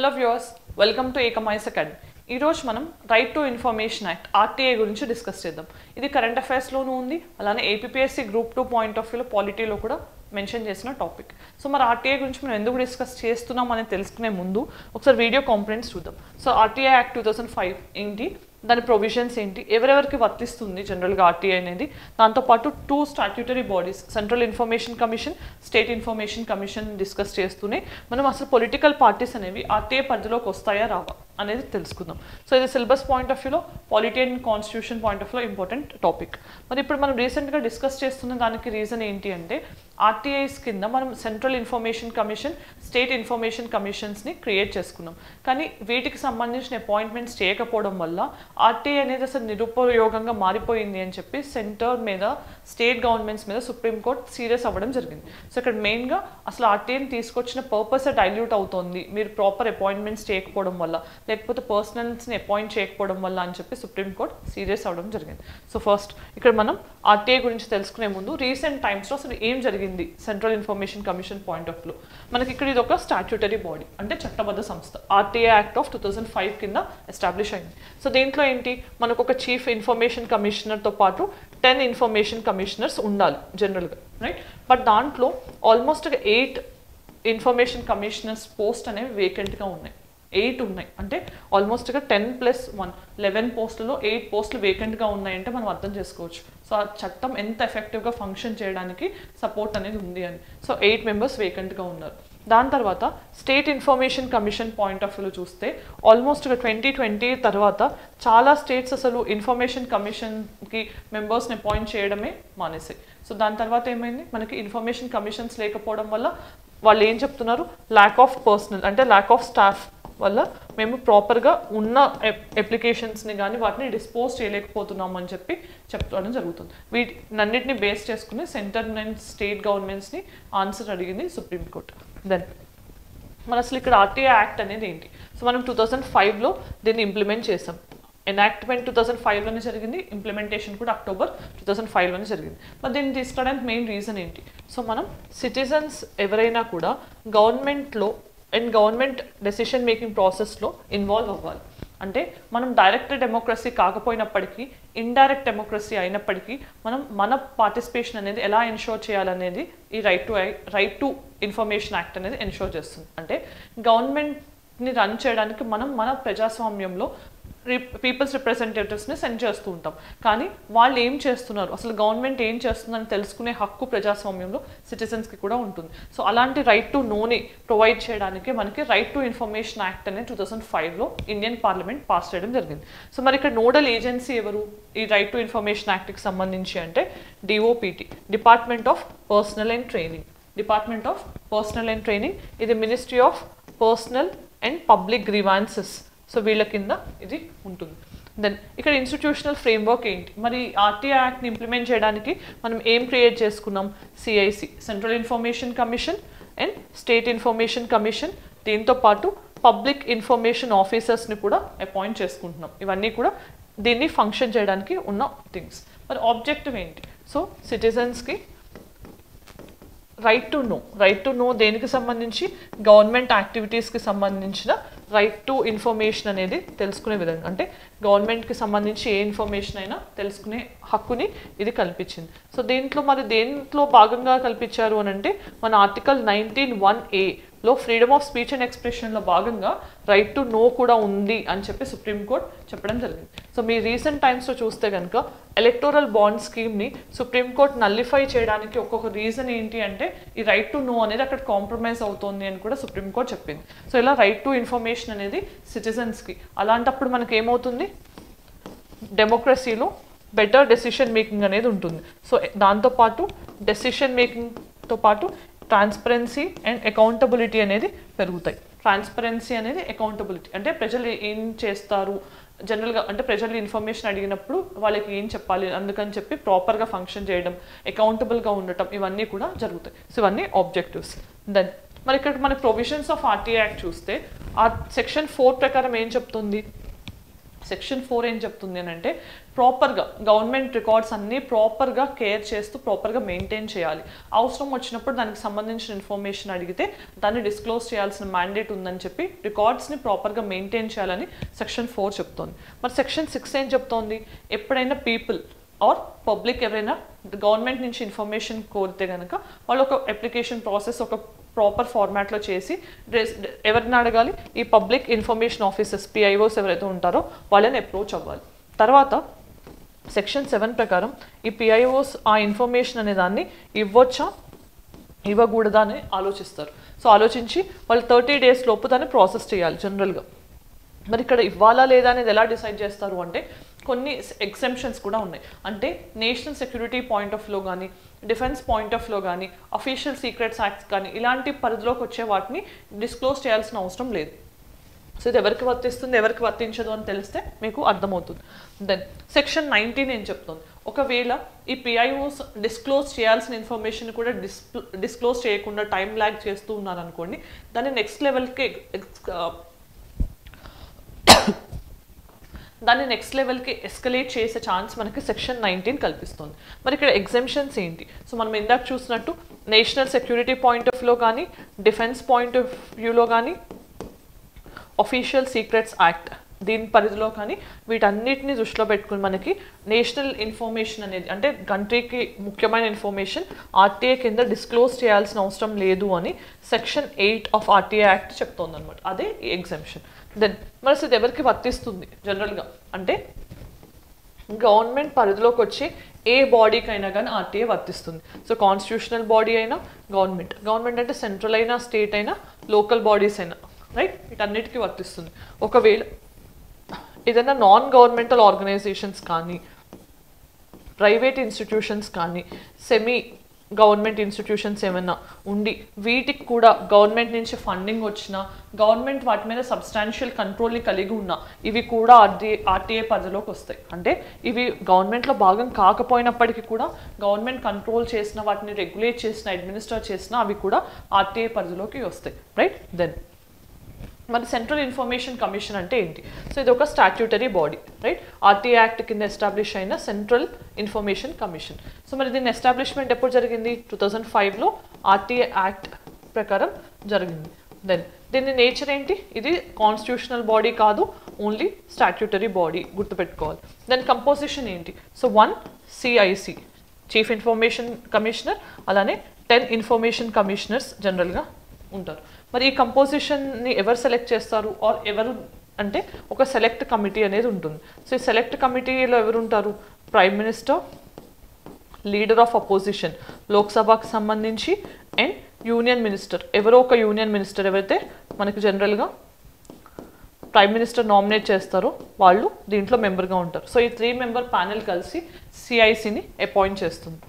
Hello viewers, welcome to ఏకమైస్ academy. ఈరోజు మనం right to information act RTI గురించి డిస్కస్ చేద్దాం. ఇది కరెంట్ అఫైర్స్లోనూ ఉంది, అలానే ఏపీపీఎస్సీ గ్రూప్ 2 పాయింట్ ఆఫ్ వ్యూలో పాలిటీలో కూడా మెన్షన్ చేసిన టాపిక్. సో మరి ఆర్టీఐ గురించి మనం ఎందుకు డిస్కస్ చేస్తున్నాం అనేది తెలుసుకునే ముందు ఒకసారి వీడియో కాంపొనెంట్స్ చూద్దాం. సో ఆర్టీఐ యాక్ట్ 2005 ఏంటి, దాని ప్రొవిజన్స్ ఏంటి, ఎవరెవరికి వర్తిస్తుంది జనరల్గా ఆర్టీఐ అనేది, దాంతోపాటు 2 statutory bodies central information commission, state information commission discuss చేస్తూనే మనం అసలు పొలిటికల్ పార్టీస్ అనేవి ఆర్టీఐ పరిధిలోకి వస్తాయా రావా అనేది తెలుసుకుందాం. సో ఇది సిలబస్ పాయింట్ ఆఫ్ వ్యూలో, polity and constitution point of వ్యూలో ఇంపార్టెంట్ టాపిక్. మరి ఇప్పుడు మనం రీసెంట్గా డిస్కస్ చేస్తున్న దానికి రీజన్ ఏంటి అంటే, ఆర్టీఐస్ కింద మనం central information commission, state information కమిషన్స్ని క్రియేట్ చేసుకున్నాం. కానీ వీటికి సంబంధించిన అపాయింట్మెంట్స్ చేయకపోవడం వల్ల ఆర్టీఐ అనేది అసలు నిరుపయోగంగా మారిపోయింది అని చెప్పి సెంటర్ మీద, స్టేట్ గవర్నమెంట్స్ మీద సుప్రీంకోర్టు సీరియస్ అవ్వడం జరిగింది. సో ఇక్కడ మెయిన్గా అసలు ఆర్టీఐని తీసుకొచ్చిన పర్పస్ డైల్యూట్ అవుతోంది, మీరు ప్రాపర్ అపాయింట్మెంట్స్ చేయకపోవడం వల్ల, లేకపోతే పర్సనల్స్ని అపాయింట్ చేయకపోవడం వల్ల అని చెప్పి సుప్రీంకోర్టు సీరియస్ అవ్వడం జరిగింది. సో ఫస్ట్ ఇక్కడ మనం ఆర్టీఐ గురించి తెలుసుకునే ముందు రీసెంట్ టైమ్స్లో అసలు ఏం జరిగింది central information commission point of view. మనకి ఇక్కడ ఇది ఒక స్టాట్యూటరీ బాడీ, అంటే చట్టబద్ధ సంస్థ. ఆర్టీఐ యాక్ట్ ఆఫ్ 2005 కింద ఎస్టాబ్లిష్ అయింది. సో దీంట్లో ఏంటి, మనకు ఒక చీఫ్ ఇన్ఫర్మేషన్ కమిషనర్తో పాటు 10 ఇన్ఫర్మేషన్ కమిషనర్స్ ఉండాలి జనరల్గా, రైట్? బట్ దాంట్లో ఆల్మోస్ట్ 8 ఇన్ఫర్మేషన్ కమిషనర్స్ పోస్ట్ అనేవి వేకెంట్గా ఉన్నాయి. 8 ఉన్నాయి, అంటే ఆల్మోస్ట్గా 10+1 11 పోస్టులలో 8 పోస్టులు వేకెంట్గా ఉన్నాయంటే మనం అర్థం చేసుకోవచ్చు. సో ఆ చట్టం ఎంత ఎఫెక్టివ్గా ఫంక్షన్ చేయడానికి సపోర్ట్ అనేది ఉంది అని. సో 8 మెంబర్స్ వేకెంట్గా ఉన్నారు. దాని తర్వాత state information commission point of వ్యూలో చూస్తే ఆల్మోస్ట్గా 2020 తర్వాత చాలా స్టేట్స్ అసలు ఇన్ఫర్మేషన్ కమిషన్కి మెంబర్స్ని అపాయింట్ చేయడమే మానేసాయి. సో దాని తర్వాత ఏమైంది, మనకి ఇన్ఫర్మేషన్ కమిషన్స్ లేకపోవడం వల్ల వాళ్ళు ఏం చెప్తున్నారు, ల్యాక్ ఆఫ్ పర్సనల్, అంటే ల్యాక్ ఆఫ్ స్టాఫ్ వల్ల మేము ప్రాపర్గా ఉన్న అప్లికేషన్స్ని కానీ వాటిని డిస్పోజ్ చేయలేకపోతున్నాం అని చెప్పి చెప్తడం జరుగుతుంది. వీటినన్నిటిని బేస్ చేసుకుని సెంటర్ అండ్ స్టేట్ గవర్నమెంట్స్ని ఆన్సర్ అడిగింది సుప్రీంకోర్టు. దెన్ మన అసలు ఇక్కడ ఆర్టీఐ యాక్ట్ అనేది ఏంటి, సో మనం 2005లో దీన్ని ఇంప్లిమెంట్ చేసాం. ఎనాక్ట్మెంట్ 2005లోనే జరిగింది, ఇంప్లిమెంటేషన్ కూడా అక్టోబర్ 2005లోనే జరిగింది. మరి దీన్ని తీసుకోవడానికి మెయిన్ రీజన్ ఏంటి, సో మనం సిటిజన్స్ ఎవరైనా కూడా గవర్నమెంట్లో అండ్ గవర్నమెంట్ డెసిషన్ మేకింగ్ ప్రాసెస్లో ఇన్వాల్వ్ అవ్వాలి. అంటే మనం డైరెక్ట్ డెమోక్రసీ కాకపోయినప్పటికీ, ఇండైరెక్ట్ డెమోక్రసీ అయినప్పటికీ మనం మన పార్టిసిపేషన్ అనేది ఎలా ఎన్షోర్ చేయాలనేది ఈ రైట్ టు ఇన్ఫర్మేషన్ యాక్ట్ అనేది ఎన్షోర్ చేస్తుంది. అంటే గవర్నమెంట్ని రన్ చేయడానికి మనం మన ప్రజాస్వామ్యంలో పీపుల్స్ రిప్రజెంటేటివ్స్ని సెండ్ చేస్తూ ఉంటాం. కానీ వాళ్ళు ఏం చేస్తున్నారు, అసలు గవర్నమెంట్ ఏం చేస్తుందని తెలుసుకునే హక్కు ప్రజాస్వామ్యంలో సిటిజన్స్కి కూడా ఉంటుంది. సో అలాంటి రైట్ టు నోని ప్రొవైడ్ చేయడానికి మనకి రైట్ టు ఇన్ఫర్మేషన్ యాక్ట్ అనేది 2005లో ఇండియన్ పార్లమెంట్ పాస్ చేయడం జరిగింది. సో మరి ఇక్కడ నోడల్ ఏజెన్సీ ఎవరు ఈ రైట్ టు ఇన్ఫర్మేషన్ యాక్ట్కి సంబంధించి అంటే DOPT, department of personnel and training. Department of personnel and training ఇది ministry of personnel and public grievances. So వీళ్ళ కింద ఇది ఉంటుంది. దెన్ ఇక్కడ ఇన్స్టిట్యూషనల్ ఫ్రేమ్వర్క్ ఏంటి, మరి ఆర్టీఐ యాక్ట్ని ఇంప్లిమెంట్ చేయడానికి మనం ఏం క్రియేట్ చేసుకున్నాం, CIC central information commission and state information commission, దీంతో పాటు పబ్లిక్ ఇన్ఫర్మేషన్ ఆఫీసర్స్ని కూడా అపాయింట్ చేసుకుంటున్నాం. ఇవన్నీ కూడా దీన్ని ఫంక్షన్ చేయడానికి ఉన్న థింగ్స్. మరి ఆబ్జెక్టివ్ ఏంటి, సో సిటిజన్స్కి రైట్ టు నో దేనికి సంబంధించి, గవర్నమెంట్ యాక్టివిటీస్కి సంబంధించిన రైట్ టు ఇన్ఫర్మేషన్ అనేది తెలుసుకునే విధంగా, అంటే గవర్నమెంట్కి సంబంధించి ఏ ఇన్ఫర్మేషన్ అయినా తెలుసుకునే హక్కుని ఇది కల్పించింది. సో దేంట్లో భాగంగా కల్పించారు అని అంటే, మన ఆర్టికల్ 19(1)(a)లో ఫ్రీడమ్ ఆఫ్ స్పీచ్ అండ్ ఎక్స్ప్రెషన్లో భాగంగా రైట్ టు నో కూడా ఉంది అని చెప్పి సుప్రీంకోర్టు చెప్పడం జరిగింది. సో మీ రీసెంట్ టైమ్స్లో చూస్తే కనుక ఎలక్టోరల్ బాండ్ స్కీమ్ని సుప్రీంకోర్టు నల్లిఫై చేయడానికి ఒక్కొక్క రీజన్ ఏంటి అంటే, ఈ రైట్ టు నో అనేది అక్కడ కాంప్రమైజ్ అవుతుంది అని కూడా సుప్రీంకోర్టు చెప్పింది. సో ఇలా రైట్ టు ఇన్ఫర్మేషన్ అనేది సిటిజన్స్కి, అలాంటప్పుడు మనకి ఏమవుతుంది, డెమోక్రసీలో బెటర్ డెసిషన్ మేకింగ్ అనేది ఉంటుంది. సో దాంతోపాటు డెసిషన్ మేకింగ్తో పాటు ట్రాన్స్పరెన్సీ అండ్ అకౌంటబిలిటీ అనేది పెరుగుతాయి. ట్రాన్స్పరెన్సీ అనేది అకౌంటబిలిటీ, అంటే ప్రజలు ఏం చేస్తారు జనరల్గా, అంటే ప్రజలు ఇన్ఫర్మేషన్ అడిగినప్పుడు వాళ్ళకి ఏం చెప్పాలి అందుకని చెప్పి ప్రాపర్గా ఫంక్షన్ చేయడం, అకౌంటబుల్గా ఉండటం, ఇవన్నీ కూడా జరుగుతాయి. సో ఇవన్నీ ఆబ్జెక్టివ్స్. దెన్ మరి ఇక్కడ మన ప్రొవిజన్స్ ఆఫ్ ఆర్టీఐ యాక్ట్ చూస్తే ఆ సెక్షన్ 4 ప్రకారం ఏం చెప్తుంది, సెక్షన్ 4 ఏం చెప్తుంది అని అంటే ప్రాపర్గా గవర్నమెంట్ రికార్డ్స్ అన్నీ ప్రాపర్గా కేర్ చేస్తూ ప్రాపర్గా మెయింటైన్ చేయాలి. అవసరం వచ్చినప్పుడు దానికి సంబంధించిన ఇన్ఫర్మేషన్ అడిగితే దాన్ని డిస్క్లోజ్ చేయాల్సిన మ్యాండేట్ ఉందని చెప్పి రికార్డ్స్ని ప్రాపర్గా మెయింటైన్ చేయాలని సెక్షన్ 4 చెప్తోంది. మరి సెక్షన్ 6 ఏం చెప్తోంది? ఎప్పుడైనా పీపుల్ ఆర్ పబ్లిక్ ఎవరైనా గవర్నమెంట్ నుంచి ఇన్ఫర్మేషన్ కోరితే కనుక వాళ్ళు ఒక అప్లికేషన్ ప్రాసెస్ ఒక ప్రాపర్ ఫార్మాట్లో చేసి ఎవరిని అడగాలి? ఈ పబ్లిక్ ఇన్ఫర్మేషన్ ఆఫీసర్స్ పిఐఓస్ ఎవరైతే ఉంటారో వాళ్ళని అప్రోచ్ అవ్వాలి. తర్వాత సెక్షన్ 7 ప్రకారం ఈ పిఐఓస్ ఆ ఇన్ఫర్మేషన్ అనే దాన్ని ఇవ్వచ్చా ఇవ్వకూడదా అని ఆలోచిస్తారు. సో ఆలోచించి వాళ్ళు 30 days లోపు దాన్ని ప్రాసెస్ చేయాలి జనరల్గా. మరి ఇక్కడ ఇవ్వాలా లేదా అనేది ఎలా డిసైడ్ చేస్తారు అంటే కొన్ని ఎగ్జెంప్షన్స్ కూడా ఉన్నాయి. అంటే నేషనల్ సెక్యూరిటీ పాయింట్ ఆఫ్ వ్యూలో కానీ డిఫెన్స్ పాయింట్ ఆఫ్ వ్యూలో కానీ అఫీషియల్ సీక్రెట్స్ యాక్ట్స్ కానీ ఇలాంటి పరిధిలోకి వచ్చే వాటిని డిస్క్లోజ్ చేయాల్సిన అవసరం లేదు. సో ఇది ఎవరికి వర్తిస్తుంది ఎవరికి వర్తించదు అని తెలిస్తే మీకు అర్థమవుతుంది. దెన్ సెక్షన్ 19 ఏం చెప్తుంది? ఒకవేళ ఈ పిఐఓస్ డిస్క్లోజ్ చేయాల్సిన ఇన్ఫర్మేషన్ కూడా డిస్క్లోజ్ చేయకుండా టైం ల్యాగ్ చేస్తూ ఉన్నారనుకోండి, దాన్ని నెక్స్ట్ లెవెల్కి ఎస్కలేట్ చేసే ఛాన్స్ మనకి సెక్షన్ 19 కల్పిస్తుంది. మరి ఇక్కడ ఎగ్జెంప్షన్స్ ఏంటి? సో మనం ఇందాక చూసినట్టు నేషనల్ సెక్యూరిటీ పాయింట్ ఆఫ్ వ్యూలో కానీ డిఫెన్స్ పాయింట్ ఆఫ్ వ్యూలో కానీ అఫీషియల్ సీక్రెట్స్ యాక్ట్ దీని పరిధిలో కానీ వీటన్నిటిని దృష్టిలో పెట్టుకుని మనకి నేషనల్ ఇన్ఫర్మేషన్ అనేది అంటే కంట్రీకి ముఖ్యమైన ఇన్ఫర్మేషన్ ఆర్టీఏ కింద డిస్క్లోజ్ చేయాల్సిన అవసరం లేదు అని సెక్షన్ 8 ఆఫ్ ఆర్టీఏ యాక్ట్ చెప్తోంది అనమాట. అదే ఈ ఎగ్జెంప్షన్. దెన్ మరి ఇది ఎవరికి వర్తిస్తుంది జనరల్గా అంటే గవర్నమెంట్ పరిధిలోకి వచ్చి ఏ బాడీకైనా కానీ ఆర్టీఏ వర్తిస్తుంది. సో కాన్స్టిట్యూషనల్ బాడీ అయినా గవర్నమెంట్ అంటే సెంట్రల్ అయినా స్టేట్ అయినా లోకల్ బాడీస్ అయినా రైట్ వీటన్నిటికీ వర్తిస్తుంది. ఒకవేళ ఏదైనా నాన్ గవర్నమెంటల్ ఆర్గనైజేషన్స్ కానీ ప్రైవేట్ ఇన్స్టిట్యూషన్స్ కానీ సెమీ గవర్నమెంట్ ఇన్స్టిట్యూషన్స్ ఏమైనా ఉండి వీటికి కూడా గవర్నమెంట్ నుంచి ఫండింగ్ వచ్చినా గవర్నమెంట్ వాటి మీద సబ్స్టాన్షియల్ కంట్రోల్ని కలిగి ఉన్నా ఇవి కూడా ఆర్టీఏ పరిధిలోకి వస్తాయి. అంటే ఇవి గవర్నమెంట్లో భాగం కాకపోయినప్పటికీ కూడా గవర్నమెంట్ కంట్రోల్ చేసిన వాటిని రెగ్యులేట్ చేసిన అడ్మినిస్టర్ చేసిన అవి కూడా ఆర్టీఏ పరిధిలోకి వస్తాయి రైట్. దెన్ మరి సెంట్రల్ ఇన్ఫర్మేషన్ కమిషన్ అంటే ఏంటి? సో ఇది ఒక statutory body right. RTA act కింద ఎస్టాబ్లిష్ అయిన సెంట్రల్ ఇన్ఫర్మేషన్ కమిషన్. సో మరి దీని ఎస్టాబ్లిష్మెంట్ ఎప్పుడు జరిగింది? 2005లో ఆర్టీఏ యాక్ట్ ప్రకారం జరిగింది. దెన్ దీని నేచర్ ఏంటి? ఇది కాన్స్టిట్యూషనల్ బాడీ కాదు, ఓన్లీ స్టాట్యూటరీ బాడీ గుర్తుపెట్టుకోవాలి. దెన్ కంపోజిషన్ ఏంటి? So 1 CIC chief information commissioner అలానే 10 ఇన్ఫర్మేషన్ కమిషనర్స్ జనరల్గా ఉంటారు. మరి ఈ కంపోజిషన్ని ఎవరు సెలెక్ట్ చేస్తారు ఆర్ ఎవరు అంటే ఒక సెలెక్ట్ కమిటీ అనేది ఉంటుంది. సో ఈ సెలెక్ట్ కమిటీలో ఎవరు ఉంటారు? Prime minister, leader of opposition లోక్సభకు సంబంధించి అండ్ యూనియన్ మినిస్టర్ ఎవరో ఒక యూనియన్ మినిస్టర్ ఎవరైతే మనకి జనరల్గా ప్రైమ్ మినిస్టర్ నామినేట్ చేస్తారో వాళ్ళు దీంట్లో మెంబర్గా ఉంటారు. సో ఈ 3 member ప్యానెల్ కలిసి CICని అపాయింట్ చేస్తుంది.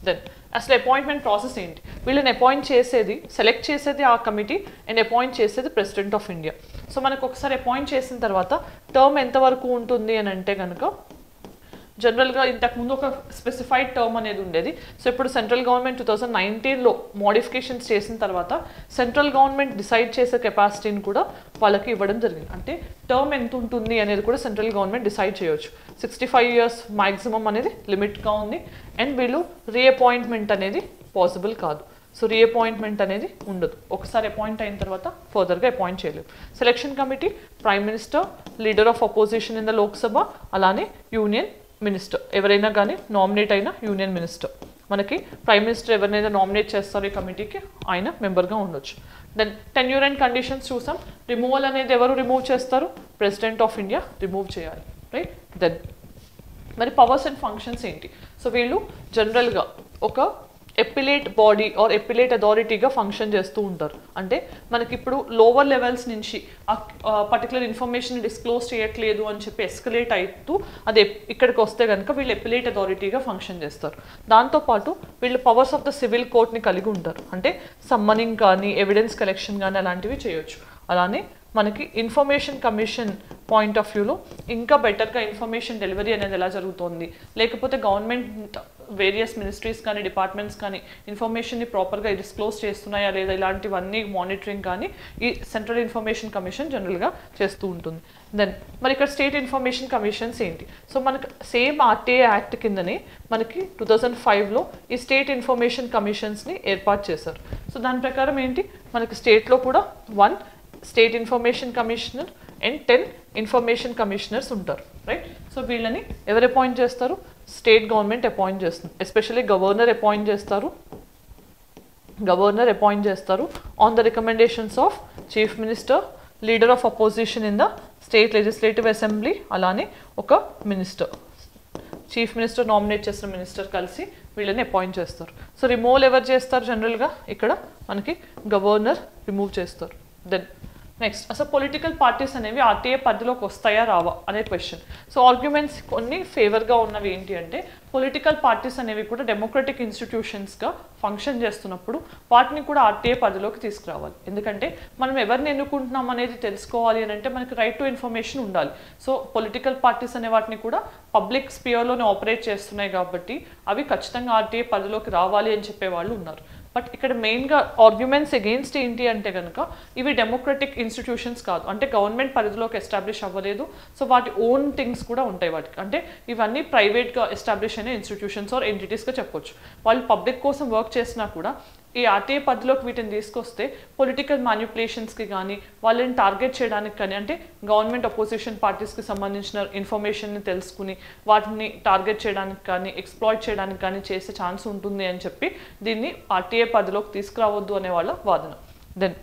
దెన్ అసలు అపాయింట్మెంట్ ప్రాసెస్ ఏంటి? వీళ్ళని అపాయింట్ చేసేది సెలెక్ట్ చేసేది ఆ కమిటీ అండ్ అపాయింట్ చేసేది ప్రెసిడెంట్ ఆఫ్ ఇండియా. సో మనకు ఒకసారి అపాయింట్ చేసిన తర్వాత టర్మ్ ఎంతవరకు ఉంటుంది అని అంటే కనుక జనరల్గా ఇంతకుముందు ఒక స్పెసిఫైడ్ టర్మ్ అనేది ఉండేది. సో ఇప్పుడు సెంట్రల్ గవర్నమెంట్ 2019లో మోడిఫికేషన్స్ చేసిన తర్వాత సెంట్రల్ గవర్నమెంట్ డిసైడ్ చేసే కెపాసిటీని కూడా వాళ్ళకి ఇవ్వడం జరిగింది. అంటే టర్మ్ ఎంత ఉంటుంది అనేది కూడా సెంట్రల్ గవర్నమెంట్ డిసైడ్ చేయవచ్చు. 65 years మ్యాక్సిమం అనేది లిమిట్గా ఉంది అండ్ వీళ్ళు రీఅపాయింట్మెంట్ అనేది పాసిబుల్ కాదు. సో రీఅపాయింట్మెంట్ అనేది ఉండదు. ఒకసారి అపాయింట్ అయిన తర్వాత ఫర్దర్గా అపాయింట్ చేయలేము. Selection committee prime minister, leader of opposition in the Lok Sabha అలానే యూనియన్ మినిస్టర్ ఎవరైనా కానీ నామినేట్ అయిన యూనియన్ మినిస్టర్ మనకి ప్రైమ్ మినిస్టర్ ఎవరినైనా నామినేట్ చేస్తారో ఈ కమిటీకి ఆయన మెంబర్గా ఉండొచ్చు. దెన్ టెన్యూర్ అండ్ కండిషన్స్ చూసాం. రిమూవల్ అనేది ఎవరు రిమూవ్ చేస్తారు? ప్రెసిడెంట్ ఆఫ్ ఇండియా రిమూవ్ చేయాలి రైట్. దెన్ మరి పవర్స్ అండ్ ఫంక్షన్స్ ఏంటి? సో వీళ్ళు జనరల్గా ఒక ఎపిలేట్ బాడీ ఆర్ ఎపిలేట్ అథారిటీగా ఫంక్షన్ చేస్తూ ఉంటారు. అంటే మనకి ఇప్పుడు లోవర్ లెవెల్స్ నుంచి పర్టికులర్ ఇన్ఫర్మేషన్ డిస్క్లోజ్ చేయట్లేదు అని చెప్పి ఎస్కలేట్ అవుతూ అది ఇక్కడికి వస్తే కనుక వీళ్ళు ఎపిలేట్ అథారిటీగా ఫంక్షన్ చేస్తారు. దాంతోపాటు వీళ్ళు పవర్స్ ఆఫ్ ద సివిల్ కోర్ట్ని కలిగి ఉంటారు. అంటే సమ్మనింగ్ కానీ ఎవిడెన్స్ కలెక్షన్ కానీ అలాంటివి చేయొచ్చు. అలానే మనకి ఇన్ఫర్మేషన్ కమిషన్ పాయింట్ ఆఫ్ వ్యూలో ఇంకా బెటర్గా ఇన్ఫర్మేషన్ డెలివరీ అనేది ఎలా జరుగుతుంది, లేకపోతే గవర్నమెంట్ వేరియస్ మినిస్ట్రీస్ కానీ డిపార్ట్మెంట్స్ కానీ ఇన్ఫర్మేషన్ని ప్రాపర్గా డిస్క్లోజ్ చేస్తున్నాయా లేదా ఇలాంటివన్నీ మానిటరింగ్ కానీ ఈ సెంట్రల్ ఇన్ఫర్మేషన్ కమిషన్ జనరల్గా చేస్తూ ఉంటుంది. దెన్ మరి ఇక్కడ స్టేట్ ఇన్ఫర్మేషన్ కమిషన్స్ ఏంటి? సో మనకు సేమ్ ఆర్టీఏ యాక్ట్ కిందనే మనకి 2005లో ఈ స్టేట్ ఇన్ఫర్మేషన్ కమిషన్స్ని ఏర్పాటు చేశారు. సో దాని ప్రకారం ఏంటి, మనకి స్టేట్లో కూడా 1 state information commissioner and 10 information commissioners ఉంటారు, రైట్? సో వీళ్ళని ఎవరు అపాయింట్ చేస్తారు? స్టేట్ గవర్నమెంట్ అపాయింట్ చేస్తుంది. ఎస్పెషల్లీ గవర్నర్ అపాయింట్ చేస్తారు on the recommendations of chief minister, leader of opposition in the state legislative assembly, అలానే ఒక మినిస్టర్, చీఫ్ మినిస్టర్ నామినేట్ చేసిన minister కలిసి వీళ్ళని అపాయింట్ చేస్తారు. సో రిమూవల్ ఎవరు చేస్తారు? జనరల్గా ఇక్కడ మనకి గవర్నర్ రిమూవ్ చేస్తారు. దెన్ నెక్స్ట్, అసలు పొలిటికల్ పార్టీస్ అనేవి ఆర్టీఏ పరిధిలోకి వస్తాయా రావా అనే క్వశ్చన్. సో ఆర్గ్యుమెంట్స్ కొన్ని ఫేవర్గా ఉన్నవి ఏంటి అంటే, పొలిటికల్ పార్టీస్ అనేవి కూడా డెమోక్రటిక్ ఇన్స్టిట్యూషన్స్గా ఫంక్షన్ చేస్తున్నప్పుడు వాటిని కూడా ఆర్టీఏ పరిధిలోకి తీసుకురావాలి. ఎందుకంటే మనం ఎవరిని ఎన్నుకుంటున్నాం అనేది తెలుసుకోవాలి అని అంటే మనకి రైట్ టు ఇన్ఫర్మేషన్ ఉండాలి. సో పొలిటికల్ పార్టీస్ అనే వాటిని కూడా పబ్లిక్ స్పియర్లోనే ఆపరేట్ చేస్తున్నాయి కాబట్టి అవి ఖచ్చితంగా ఆర్టీఏ పరిధిలోకి రావాలి అని చెప్పేవాళ్ళు ఉన్నారు. బట్ ఇక్కడ మెయిన్గా ఆర్గ్యుమెంట్స్ అగెయిన్స్ట్ ఏంటి అంటే కనుక ఇవి డెమోక్రటిక్ ఇన్స్టిట్యూషన్స్ కాదు, అంటే గవర్నమెంట్ పరిధిలోకి ఎస్టాబ్లిష్ అవ్వలేదు. సో వాటి ఓన్ థింగ్స్ కూడా ఉంటాయి వాటికి, అంటే ఇవన్నీ ప్రైవేట్గా ఎస్టాబ్లిష్ అయిన ఇన్స్టిట్యూషన్స్ ఆర్ ఎంటిటీస్గా చెప్పొచ్చు. వాళ్ళు పబ్లిక్ కోసం వర్క్ చేసినా కూడా ఈ ఆర్టీఏ పరిధిలోకి వీటిని తీసుకొస్తే పొలిటికల్ మ్యానిపులేషన్స్కి కానీ వాళ్ళని టార్గెట్ చేయడానికి కానీ, అంటే గవర్నమెంట్ అపోజిషన్ పార్టీస్కి సంబంధించిన ఇన్ఫర్మేషన్ని తెలుసుకుని వాటిని టార్గెట్ చేయడానికి కానీ ఎక్స్ప్లాయిట్ చేయడానికి కానీ చేసే ఛాన్స్ ఉంటుంది అని చెప్పి దీన్ని ఆర్టీఏ పరిధిలోకి తీసుకురావద్దు అనే వాళ్ళ వాదన. దెన్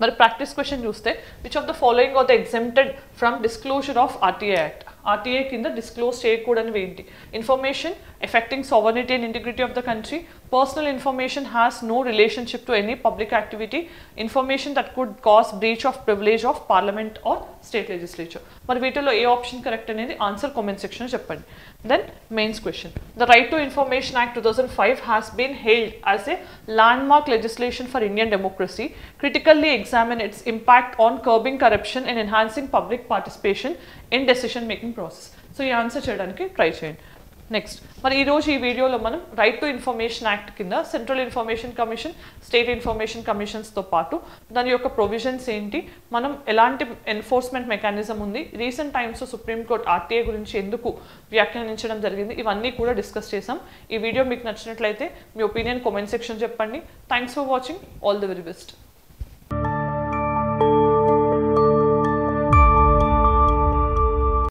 మరి ప్రాక్టీస్ క్వశ్చన్ చూస్తే, which of the following are the exempted from disclosure of RTA act? RTA కింద డిస్క్లోజ్ చేయకూడనివి ఏంటి? Information affecting sovereignty and integrity of the country, personal information has no relationship to any public activity, information that could cause breach of privilege of parliament or state legislature. మరి వీటిలో ఏ option correct అనేది answer comment సెక్షన్లో చెప్పండి. Then mains question, the right to information act 2005 has been held as a landmark legislation for Indian democracy, critically examine its impact on curbing corruption and enhancing public participation in decision making process. So ఈ answer చేయడానికి try చేయండి. Next, మరి ఈరోజు ఈ వీడియోలో మనం right to information act కింద central information commission, state information కమిషన్స్తో పాటు దాని యొక్క ప్రొవిజన్స్ ఏంటి, మనం ఎలాంటి ఎన్ఫోర్స్మెంట్ మెకానిజం ఉంది, రీసెంట్ టైమ్స్లో సుప్రీంకోర్టు ఆర్టీఏ గురించి ఎందుకు వ్యాఖ్యానించడం జరిగింది, ఇవన్నీ కూడా డిస్కస్ చేసాం. ఈ వీడియో మీకు నచ్చినట్లయితే మీ ఒపీనియన్ కామెంట్ సెక్షన్ చెప్పండి. Thanks for watching. All the very best.